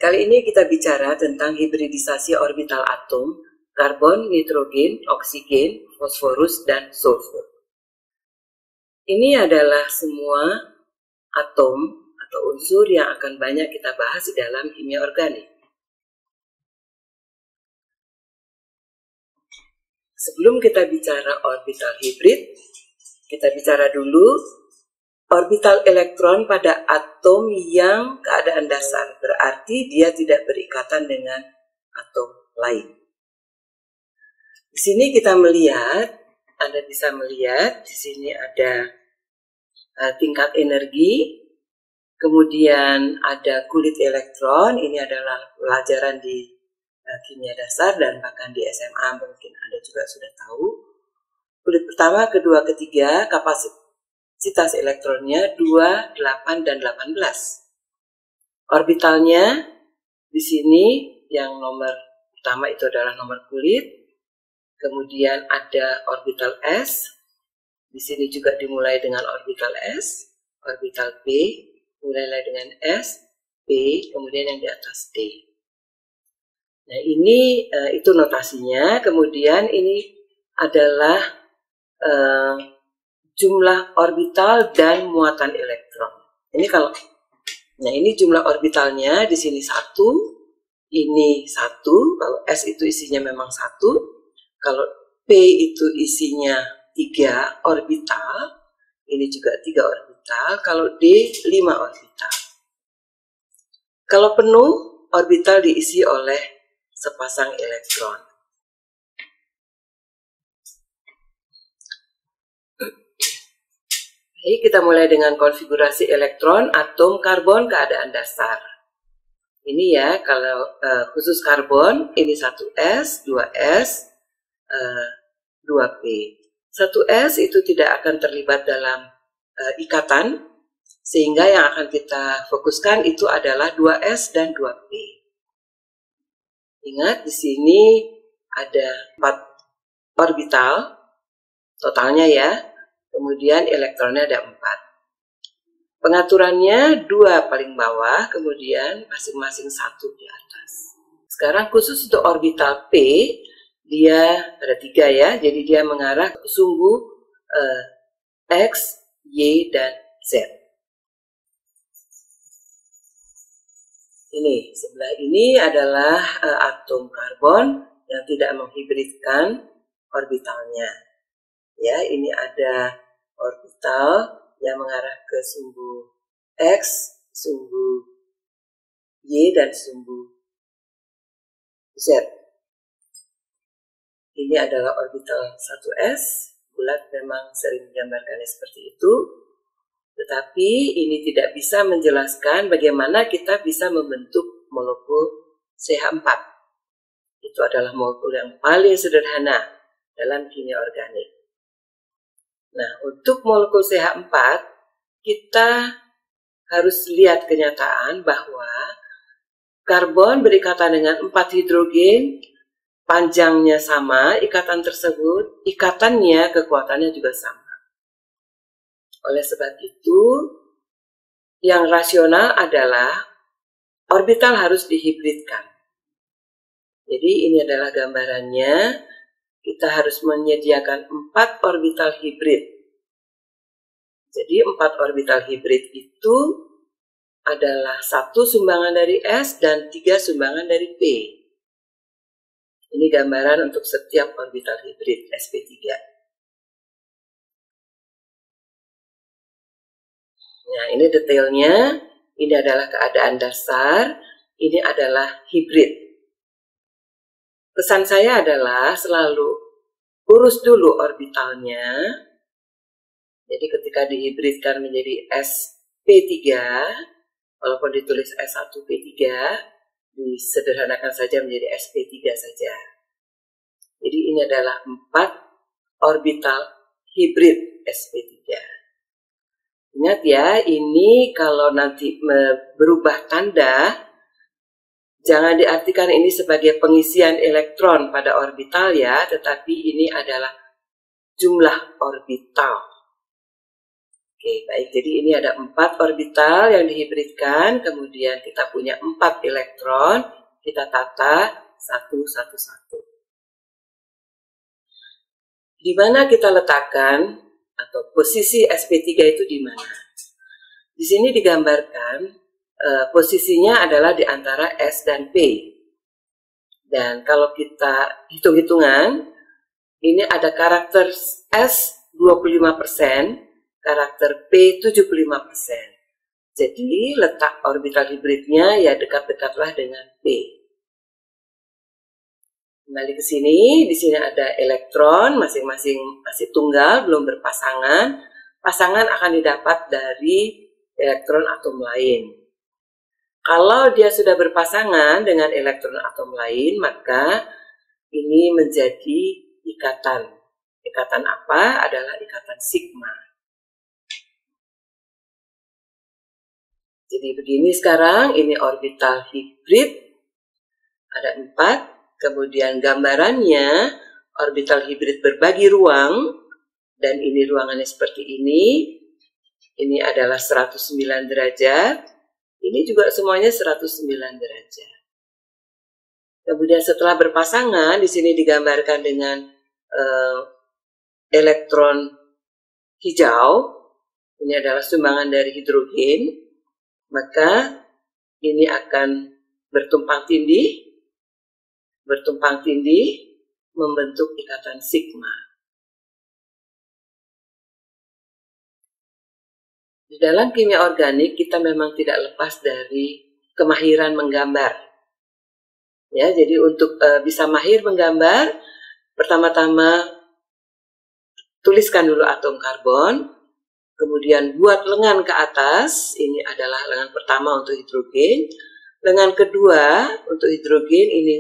Kali ini kita bicara tentang hibridisasi orbital atom, karbon, nitrogen, oksigen, fosforus, dan sulfur. Ini adalah semua atom atau unsur yang akan banyak kita bahas di dalam kimia organik. Sebelum kita bicara orbital hibrid, kita bicara dulu orbital elektron pada atom yang keadaan dasar, berarti dia tidak berikatan dengan atom lain. Di sini kita melihat, Anda bisa melihat, di sini ada tingkat energi, kemudian ada kulit elektron, ini adalah pelajaran di kimia dasar dan bahkan di SMA mungkin Anda juga sudah tahu. Kulit pertama, kedua, ketiga, kapasitas elektronnya 2, 8, dan 18. Orbitalnya di sini yang nomor pertama itu adalah nomor kulit. Kemudian ada orbital S. Di sini juga dimulai dengan orbital S, orbital P, mulai dengan S, P, kemudian yang di atas D. Nah, ini itu notasinya. Kemudian ini adalah jumlah orbital dan muatan elektron. Ini ini jumlah orbitalnya di sini 1, ini 1. Kalau S itu isinya memang 1. Kalau P itu isinya 3 orbital, ini juga 3 orbital. Kalau D 5 orbital. Kalau penuh, orbital diisi oleh sepasang elektron. Jadi kita mulai dengan konfigurasi elektron atom karbon keadaan dasar. Ini ya, kalau khusus karbon, ini 1s, 2s, 2p. 1s itu tidak akan terlibat dalam ikatan, sehingga yang akan kita fokuskan itu adalah 2s dan 2p. Ingat, di sini ada 4 orbital, totalnya ya. Kemudian elektronnya ada 4. Pengaturannya 2 paling bawah, kemudian masing-masing 1 di atas. Sekarang khusus untuk orbital P, dia ada 3 ya, jadi dia mengarah ke sumbu X, Y, dan Z. Ini, sebelah ini adalah atom karbon yang tidak menghibridkan orbitalnya. Ya, ini ada orbital yang mengarah ke sumbu X, sumbu Y, dan sumbu Z. Ini adalah orbital 1s, bulat memang sering digambarkannya seperti itu, tetapi ini tidak bisa menjelaskan bagaimana kita bisa membentuk molekul CH4. Itu adalah molekul yang paling sederhana dalam kimia organik. Nah, untuk molekul CH4, kita harus lihat kenyataan bahwa karbon berikatan dengan 4 hidrogen, panjangnya sama, ikatan tersebut, ikatannya, kekuatannya juga sama. Oleh sebab itu, yang rasional adalah orbital harus dihibridkan. Jadi ini adalah gambarannya. Kita harus menyediakan 4 orbital hibrid. Jadi 4 orbital hibrid itu adalah 1 sumbangan dari S dan 3 sumbangan dari P. Ini gambaran untuk setiap orbital hibrid sp3. Nah, ini detailnya. Ini adalah keadaan dasar. Ini adalah hibrid. Pesan saya adalah selalu urus dulu orbitalnya. Jadi ketika dihibridkan menjadi sp3, walaupun ditulis S1p3, disederhanakan saja menjadi sp3 saja. Jadi ini adalah 4 orbital hibrid sp3. Ingat ya, ini kalau nanti berubah tanda, jangan diartikan ini sebagai pengisian elektron pada orbital ya, tetapi ini adalah jumlah orbital. Oke, baik. Jadi ini ada 4 orbital yang dihibridkan, kemudian kita punya 4 elektron, kita tata satu. Di mana kita letakkan atau posisi sp3 itu di mana? Di sini digambarkan posisinya adalah di antara S dan P. Dan kalau kita hitung-hitungan, ini ada karakter S 25%, karakter P 75%. Jadi letak orbital hibridnya ya dekat-dekatlah dengan P. Kembali ke sini, di sini ada elektron, masing-masing masih tunggal, belum berpasangan. Pasangan akan didapat dari elektron atom lain. Kalau dia sudah berpasangan dengan elektron atom lain, maka ini menjadi ikatan. Ikatan apa? Adalah ikatan sigma. Jadi begini sekarang, ini orbital hibrid, ada 4. Kemudian gambarannya, orbital hibrid berbagi ruang, dan ini ruangannya seperti ini. Ini adalah 109 derajat, ini juga semuanya 109 derajat. Kemudian setelah berpasangan, di sini digambarkan dengan elektron hijau, ini adalah sumbangan dari hidrogen, maka ini akan bertumpang tindih membentuk ikatan sigma. Di dalam kimia organik kita memang tidak lepas dari kemahiran menggambar. Ya, jadi untuk bisa mahir menggambar, pertama-tama tuliskan dulu atom karbon, kemudian buat lengan ke atas, ini adalah lengan pertama untuk hidrogen. Lengan kedua untuk hidrogen ini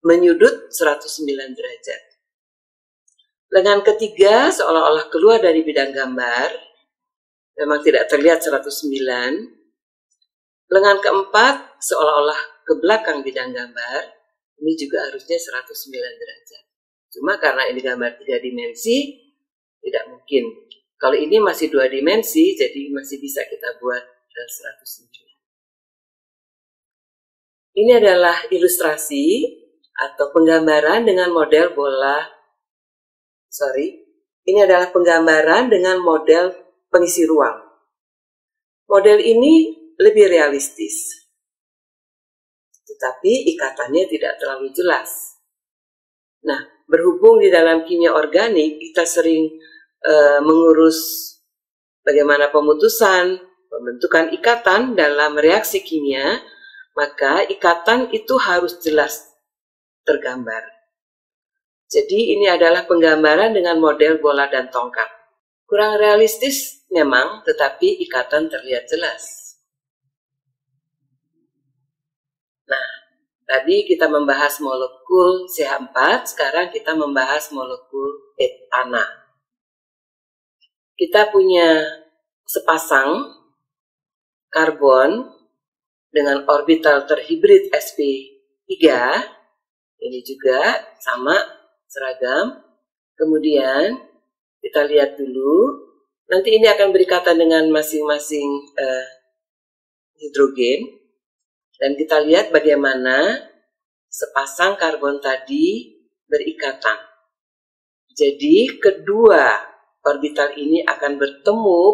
menyudut 109 derajat. Lengan ketiga seolah-olah keluar dari bidang gambar, memang tidak terlihat 109. Lengan keempat seolah-olah ke belakang bidang gambar, ini juga harusnya 109 derajat. Cuma karena ini gambar 3 dimensi, tidak mungkin. Kalau ini masih 2 dimensi, jadi masih bisa kita buat 109. Ini adalah ilustrasi atau penggambaran dengan model ini adalah penggambaran dengan model pengisi ruang. Model ini lebih realistis, tetapi ikatannya tidak terlalu jelas. Nah, berhubung di dalam kimia organik, kita sering mengurus bagaimana pembentukan ikatan dalam reaksi kimia, maka ikatan itu harus jelas tergambar. Jadi ini adalah penggambaran dengan model bola dan tongkat. Kurang realistis memang, tetapi ikatan terlihat jelas. Nah, tadi kita membahas molekul CH4, sekarang kita membahas molekul etana. Kita punya sepasang karbon dengan orbital terhibrid sp3, ini juga sama, seragam. Kemudian kita lihat dulu, nanti ini akan berikatan dengan masing-masing hidrogen. Dan kita lihat bagaimana sepasang karbon tadi berikatan. Jadi kedua orbital ini akan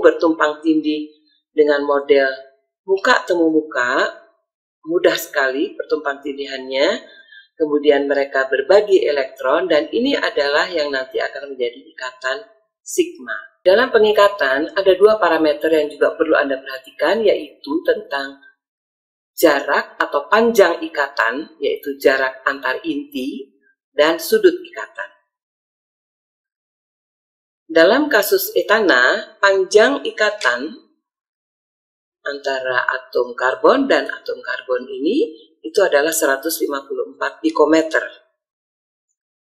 bertumpang tindih dengan model muka temu muka, mudah sekali pertumpang tindihannya. Kemudian mereka berbagi elektron, dan ini adalah yang nanti akan menjadi ikatan sigma. Dalam pengikatan ada 2 parameter yang juga perlu Anda perhatikan, yaitu tentang jarak atau panjang ikatan, yaitu jarak antar inti, dan sudut ikatan. Dalam kasus etana, panjang ikatan antara atom karbon dan atom karbon ini itu adalah 154 pikometer.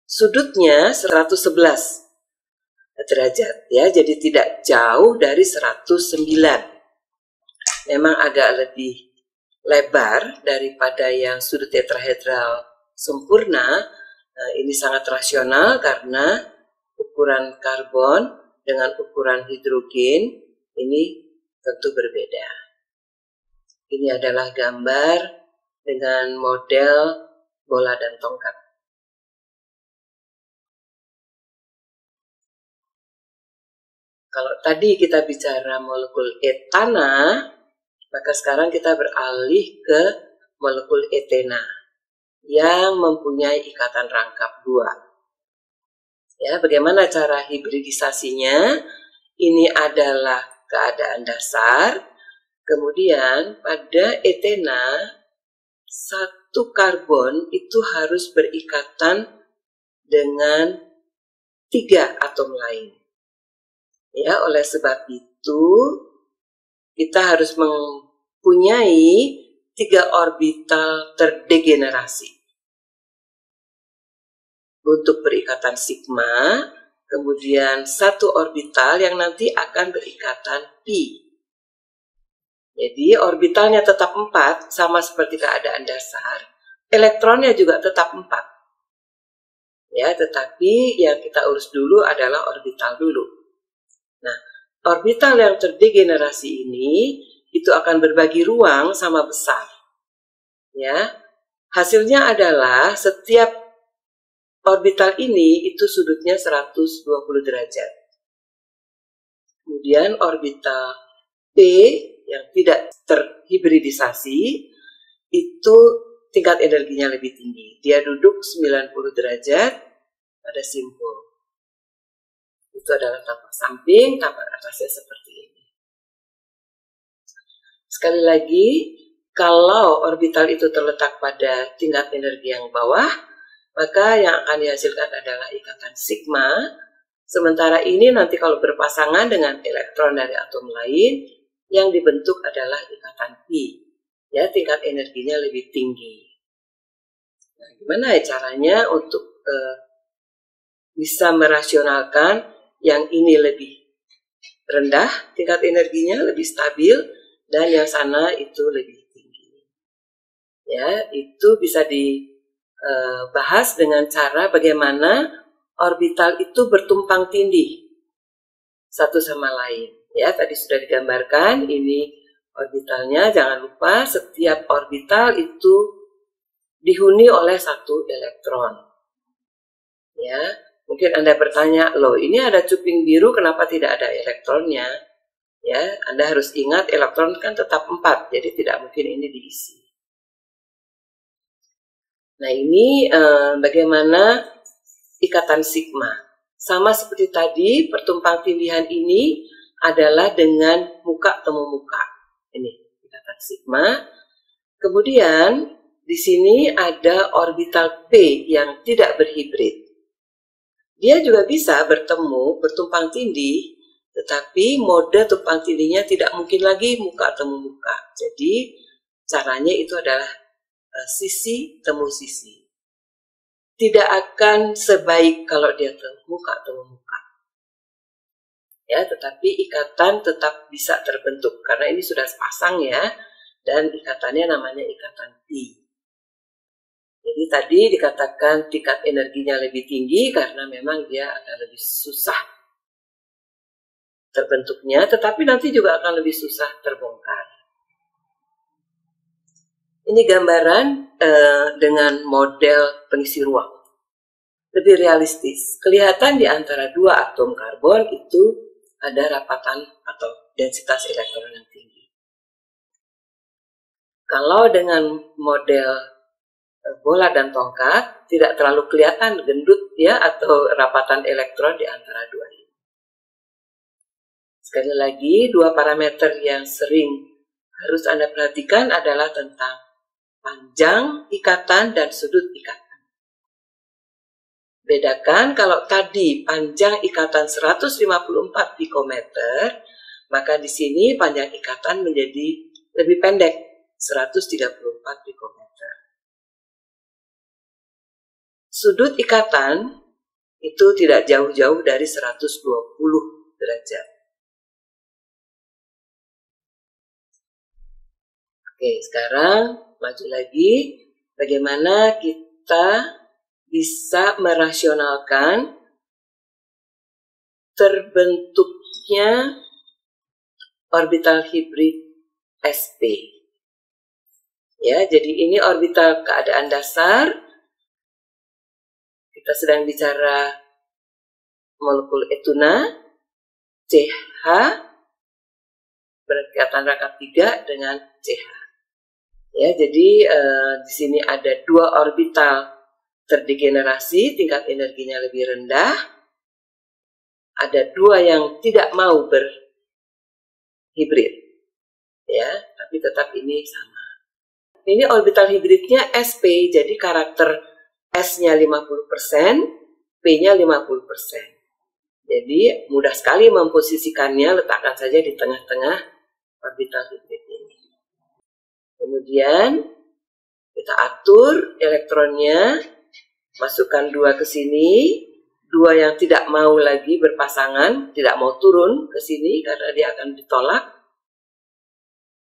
Sudutnya 111 derajat, ya, jadi tidak jauh dari 109. Memang agak lebih lebar daripada yang sudut tetrahedral sempurna. Ini sangat rasional karena ukuran karbon dengan ukuran hidrogen ini tentu berbeda. Ini adalah gambar dengan model bola dan tongkat. Kalau tadi kita bicara molekul etana, maka sekarang kita beralih ke molekul etena yang mempunyai ikatan rangkap 2. Ya, bagaimana cara hibridisasinya? Ini adalah keadaan dasar. Kemudian pada etena, satu karbon itu harus berikatan dengan 3 atom lain. Ya, oleh sebab itu kita harus mempunyai 3 orbital terdegenerasi. Untuk berikatan sigma, kemudian 1 orbital yang nanti akan berikatan pi. Jadi orbitalnya tetap 4, sama seperti keadaan dasar. Elektronnya juga tetap 4. Ya, tetapi yang kita urus dulu adalah orbital dulu. Nah, orbital yang terdegenerasi ini itu akan berbagi ruang sama besar. Ya, hasilnya adalah setiap orbital ini itu sudutnya 120 derajat. Kemudian orbital P yang tidak terhibridisasi itu tingkat energinya lebih tinggi. Dia duduk 90 derajat pada simpul. Itu adalah tampak samping, tampak atasnya seperti ini. Sekali lagi, kalau orbital itu terletak pada tingkat energi yang bawah, maka yang akan dihasilkan adalah ikatan sigma. Sementara ini nanti kalau berpasangan dengan elektron dari atom lain, yang dibentuk adalah ikatan pi. Ya, tingkat energinya lebih tinggi. Nah, gimana ya caranya untuk bisa merasionalkan yang ini lebih rendah, tingkat energinya lebih stabil, dan yang sana itu lebih tinggi. Ya, itu bisa dibahas dengan cara bagaimana orbital itu bertumpang tindih satu sama lain. Ya, tadi sudah digambarkan, ini orbitalnya, jangan lupa setiap orbital itu dihuni oleh 1 elektron. Ya, mungkin Anda bertanya, loh ini ada cuping biru kenapa tidak ada elektronnya? Ya, Anda harus ingat elektron kan tetap 4, jadi tidak mungkin ini diisi. Nah, ini bagaimana ikatan sigma. Sama seperti tadi, pertumpang tindihan ini adalah dengan muka temu muka. Ini ikatan sigma. Kemudian di sini ada orbital P yang tidak berhibrid. Dia juga bisa bertumpang tindih, tetapi mode tumpang tindihnya tidak mungkin lagi muka temu muka. Jadi caranya itu adalah sisi temu sisi. Tidak akan sebaik kalau dia muka temu muka. Ya, tetapi ikatan tetap bisa terbentuk karena ini sudah sepasang ya, dan ikatannya namanya ikatan pi. Jadi tadi dikatakan tingkat energinya lebih tinggi karena memang dia akan lebih susah terbentuknya, tetapi nanti juga akan lebih susah terbongkar. Ini gambaran dengan model pengisi ruang. Lebih realistis. Kelihatan di antara 2 atom karbon itu ada rapatan atau densitas elektron yang tinggi. Kalau dengan model bola dan tongkat, tidak terlalu kelihatan gendut ya atau rapatan elektron di antara 2 ini. Sekali lagi, 2 parameter yang sering harus Anda perhatikan adalah tentang panjang ikatan dan sudut ikatan. Bedakan kalau tadi panjang ikatan 154 pikometer, maka di sini panjang ikatan menjadi lebih pendek, 134 pikometer. Sudut ikatan itu tidak jauh-jauh dari 120 derajat. Oke, sekarang maju lagi. Bagaimana kita bisa merasionalkan terbentuknya orbital hibrid sp. Ya, jadi ini orbital keadaan dasar. Kita sedang bicara molekul etuna, CH berkaitan rangkap 3 dengan CH. Ya, jadi di sini ada 2 orbital terdegenerasi, tingkat energinya lebih rendah. Ada 2 yang tidak mau berhibrid, ya, tapi tetap ini sama. Ini orbital hibridnya sp, jadi karakter S-nya 50%, P-nya 50%. Jadi mudah sekali memposisikannya, letakkan saja di tengah-tengah orbital hibrid ini. Kemudian kita atur elektronnya, masukkan 2 ke sini, 2 yang tidak mau lagi berpasangan, tidak mau turun ke sini karena dia akan ditolak.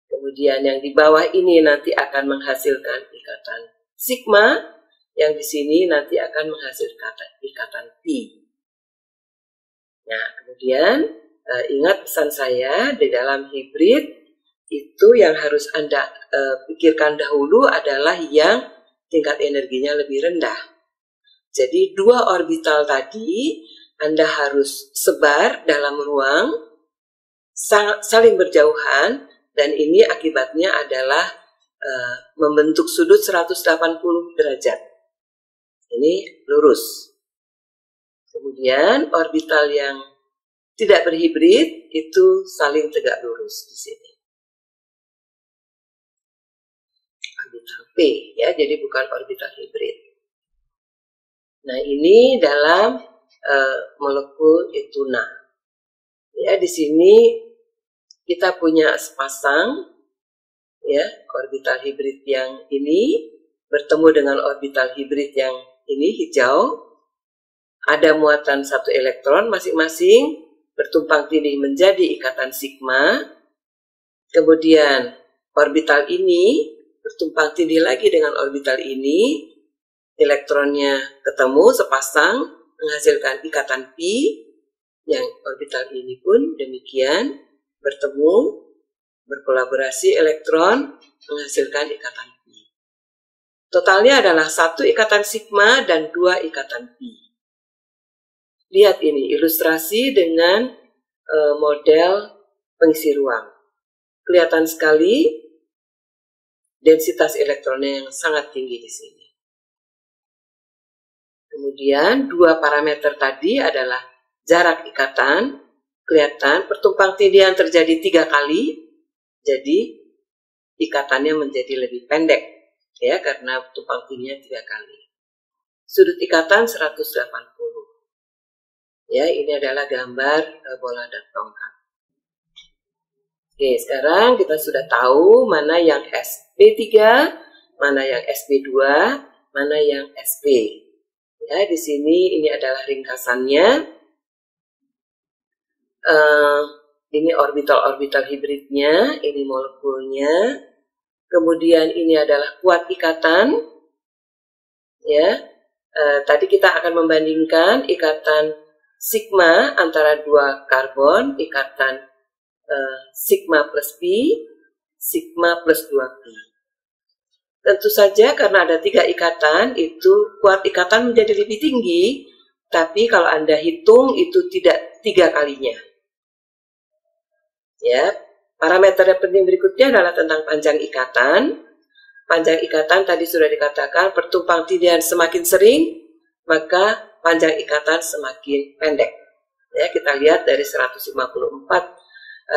Kemudian yang di bawah ini nanti akan menghasilkan ikatan sigma, yang di sini nanti akan menghasilkan ikatan pi. Nah, kemudian ingat pesan saya, di dalam hibrid itu yang harus Anda pikirkan dahulu adalah yang tingkat energinya lebih rendah. Jadi 2 orbital tadi Anda harus sebar dalam ruang, saling berjauhan, dan ini akibatnya adalah membentuk sudut 180 derajat. Ini lurus. Kemudian orbital yang tidak berhibrid itu saling tegak lurus di sini. Orbital P, ya, jadi bukan orbital hibrid. Nah, ini dalam molekul etuna. Ya, di sini kita punya sepasang, ya, orbital hibrid yang ini bertemu dengan orbital hibrid yang ini hijau. Ada muatan 1 elektron masing-masing, bertumpang tindih menjadi ikatan sigma. Kemudian orbital ini bertumpang tindih lagi dengan orbital ini, elektronnya ketemu sepasang menghasilkan ikatan pi, yang orbital ini pun demikian bertemu, berkolaborasi elektron menghasilkan ikatan pi. Totalnya adalah 1 ikatan sigma dan 2 ikatan pi. Lihat ini ilustrasi dengan model pengisi ruang. Kelihatan sekali densitas elektronnya yang sangat tinggi di sini. Kemudian 2 parameter tadi adalah jarak ikatan. Kelihatan pertumpang-tindihan terjadi 3 kali, jadi ikatannya menjadi lebih pendek, ya, karena tumpang-tindihnya 3 kali. Sudut ikatan 180. Ya, ini adalah gambar bola dan tongkat. Oke, sekarang kita sudah tahu mana yang sp3, mana yang sp2, mana yang sp. Ya, di sini ini adalah ringkasannya. Ini orbital-orbital hibridnya, ini molekulnya. Kemudian ini adalah kuat ikatan. Ya, tadi kita akan membandingkan ikatan sigma antara 2 karbon, ikatan sigma plus pi, sigma plus 2 pi. Tentu saja karena ada 3 ikatan, itu kuat ikatan menjadi lebih tinggi, tapi kalau Anda hitung itu tidak 3 kalinya. Ya, parameter yang penting berikutnya adalah tentang panjang ikatan. Panjang ikatan tadi sudah dikatakan pertumpang-tindihan semakin sering, maka panjang ikatan semakin pendek. Ya, kita lihat dari 154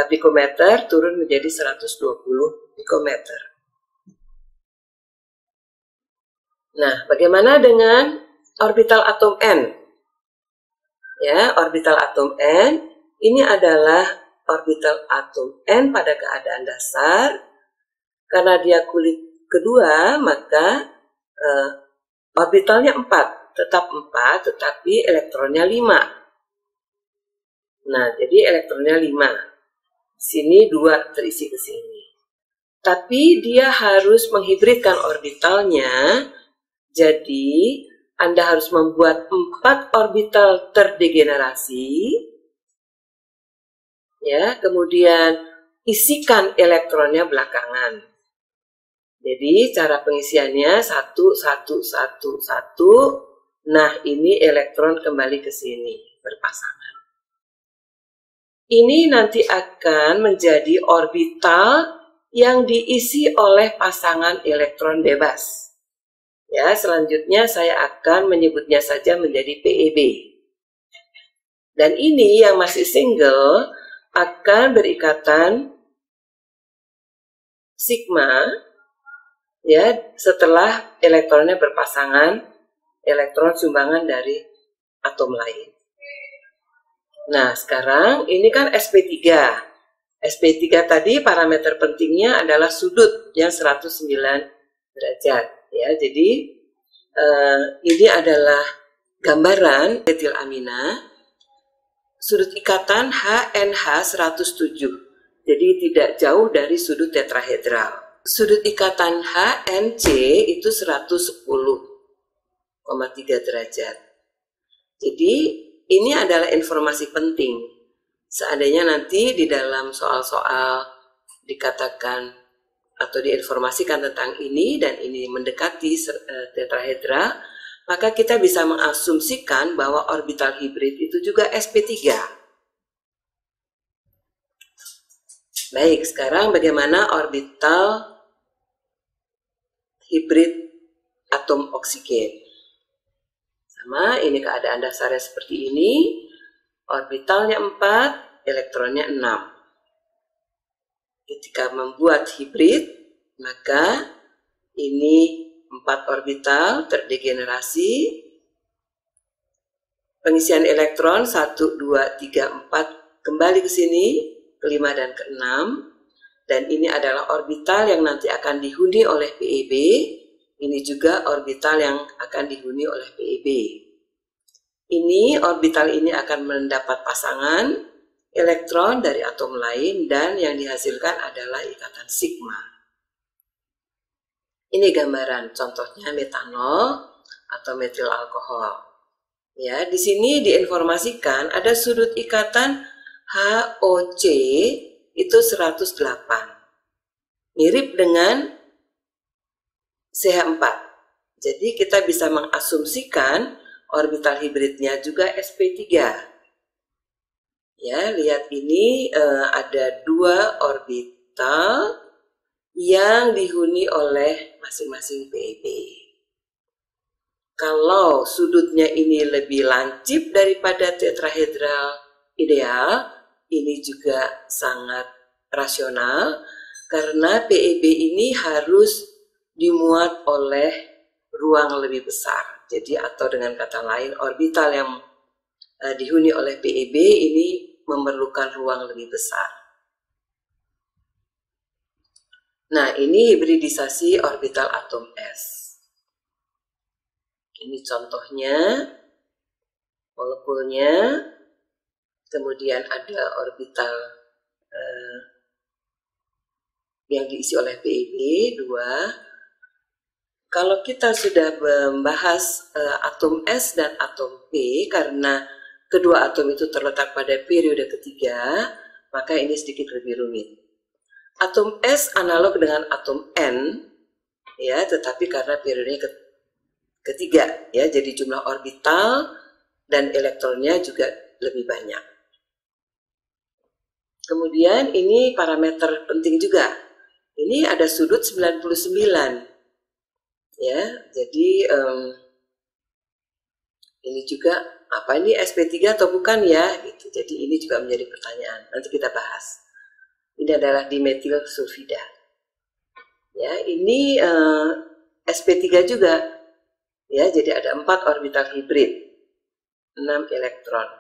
pikometer turun menjadi 120 pikometer. Nah, bagaimana dengan orbital atom N? Ya, orbital atom N ini adalah orbital atom N pada keadaan dasar. Karena dia kulit kedua, maka orbitalnya 4, tetap 4, tetapi elektronnya 5. Nah, jadi elektronnya 5. Di sini 2 terisi ke sini. Tapi dia harus menghibridkan orbitalnya, jadi Anda harus membuat 4 orbital terdegenerasi. Ya, kemudian isikan elektronnya belakangan. Jadi cara pengisiannya 1, 1, 1, 1. Nah, ini elektron kembali ke sini berpasangan. Ini nanti akan menjadi orbital yang diisi oleh pasangan elektron bebas. Ya, selanjutnya saya akan menyebutnya saja menjadi PeB. Dan ini yang masih single akan berikatan sigma, ya, setelah elektronnya berpasangan elektron sumbangan dari atom lain. Nah, sekarang ini kan sp3. sp3 tadi parameter pentingnya adalah sudut yang 109 derajat, ya. Jadi ini adalah gambaran etilamina, sudut ikatan HNH 107. Jadi tidak jauh dari sudut tetrahedral. Sudut ikatan HNC itu 110,3 derajat. Jadi ini adalah informasi penting. Seandainya nanti di dalam soal-soal dikatakan atau diinformasikan tentang ini dan ini mendekati tetrahedra, maka kita bisa mengasumsikan bahwa orbital hibrid itu juga sp3. Baik, sekarang bagaimana orbital hibrid atom oksigen? Sama, ini keadaan dasarnya seperti ini. Orbitalnya 4, elektronnya 6. Ketika membuat hibrid, maka ini 4 orbital terdegenerasi. Pengisian elektron 1, 2, 3, 4 kembali ke sini, ke-5 dan ke-6. Dan ini adalah orbital yang nanti akan dihuni oleh PeB. Ini juga orbital yang akan dihuni oleh PeB. Ini orbital ini akan mendapat pasangan elektron dari atom lain dan yang dihasilkan adalah ikatan sigma. Ini gambaran contohnya metanol atau metil alkohol. Ya, di sini diinformasikan ada sudut ikatan HOC itu 108. Mirip dengan CH4. Jadi kita bisa mengasumsikan orbital hibridnya juga sp3. Ya, lihat ini ada 2 orbital yang dihuni oleh masing-masing PeB. Kalau sudutnya ini lebih lancip daripada tetrahedral ideal, ini juga sangat rasional karena PeB ini harus dimuat oleh ruang lebih besar. Jadi atau dengan kata lain orbital yang dihuni oleh PeB ini memerlukan ruang lebih besar. Nah, ini hibridisasi orbital atom S. Ini contohnya, molekulnya, kemudian ada orbital yang diisi oleh PeB 2. Kalau kita sudah membahas atom S dan atom P, karena kedua atom itu terletak pada periode ketiga, maka ini sedikit lebih rumit. Atom S analog dengan atom N, ya, tetapi karena periodenya ketiga, ya, jadi jumlah orbital dan elektronnya juga lebih banyak. Kemudian ini parameter penting juga. Ini ada sudut 99. Ya, jadi ini juga apa ini sp3 atau bukan ya gitu. Jadi ini juga menjadi pertanyaan. Nanti kita bahas. Ini adalah dimetil sulfida. Ya, ini sp3 juga. Ya, jadi ada 4 orbital hibrid. 6 elektron.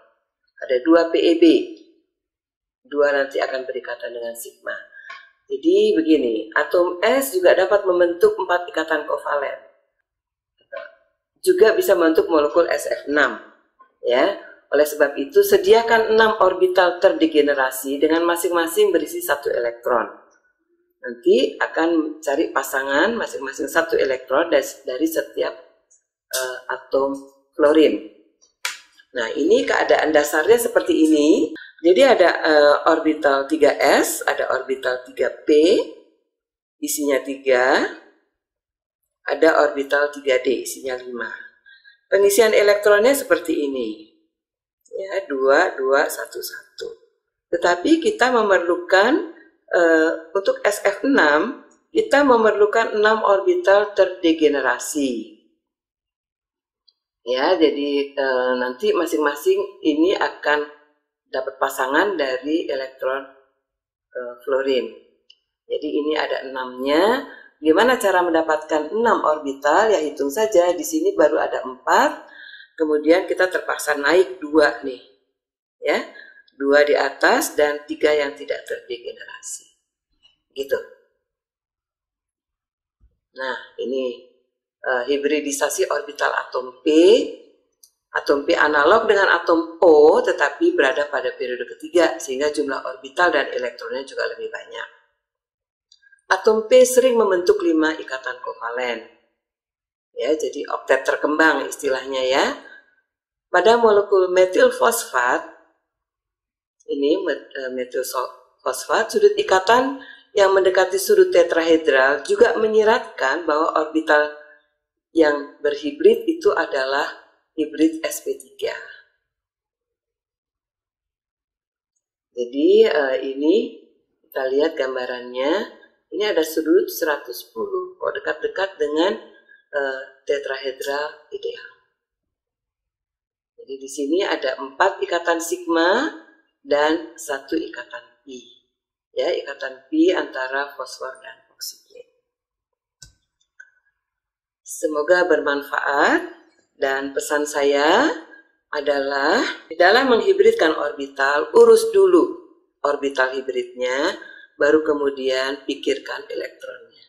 Ada 2 PeB. 2 nanti akan berikatan dengan sigma. Jadi begini, atom S juga dapat membentuk 4 ikatan kovalen. Juga bisa membentuk molekul SF6. Ya, oleh sebab itu sediakan 6 orbital terdegenerasi dengan masing-masing berisi 1 elektron. Nanti akan cari pasangan masing-masing 1 elektron dari setiap atom klorin. Nah, ini keadaan dasarnya seperti ini. Jadi ada orbital 3s, ada orbital 3p, isinya 3, ada orbital 3d, isinya 5. Pengisian elektronnya seperti ini. Ya, 2, 2, 1, 1. Tetapi kita memerlukan, untuk SF6, kita memerlukan 6 orbital terdegenerasi. Ya, jadi nanti masing-masing ini akan dapat pasangan dari elektron fluorin. Jadi ini ada 6-nya. Gimana cara mendapatkan 6 orbital? Ya hitung saja. Di sini baru ada 4. Kemudian kita terpaksa naik 2 nih. Ya, 2 di atas dan 3 yang tidak terdegenerasi. Gitu. Nah, ini hibridisasi orbital atom P. Atom P analog dengan atom O, tetapi berada pada periode ketiga, sehingga jumlah orbital dan elektronnya juga lebih banyak. Atom P sering membentuk 5 ikatan kovalen. Ya, jadi oktet terkembang istilahnya ya. Pada molekul metil fosfat, ini metil fosfat, sudut ikatan yang mendekati sudut tetrahedral juga menyiratkan bahwa orbital yang berhibrid itu adalah hibrid sp3. Jadi ini kita lihat gambarannya. Ini ada sudut 110, dekat-dekat dengan tetrahedral ideal. Jadi di sini ada 4 ikatan sigma dan 1 ikatan pi. Ya, ikatan pi antara fosfor dan oksigen. Semoga bermanfaat. Dan pesan saya adalah dalam menghibridkan orbital, urus dulu orbital hibridnya, baru kemudian pikirkan elektronnya.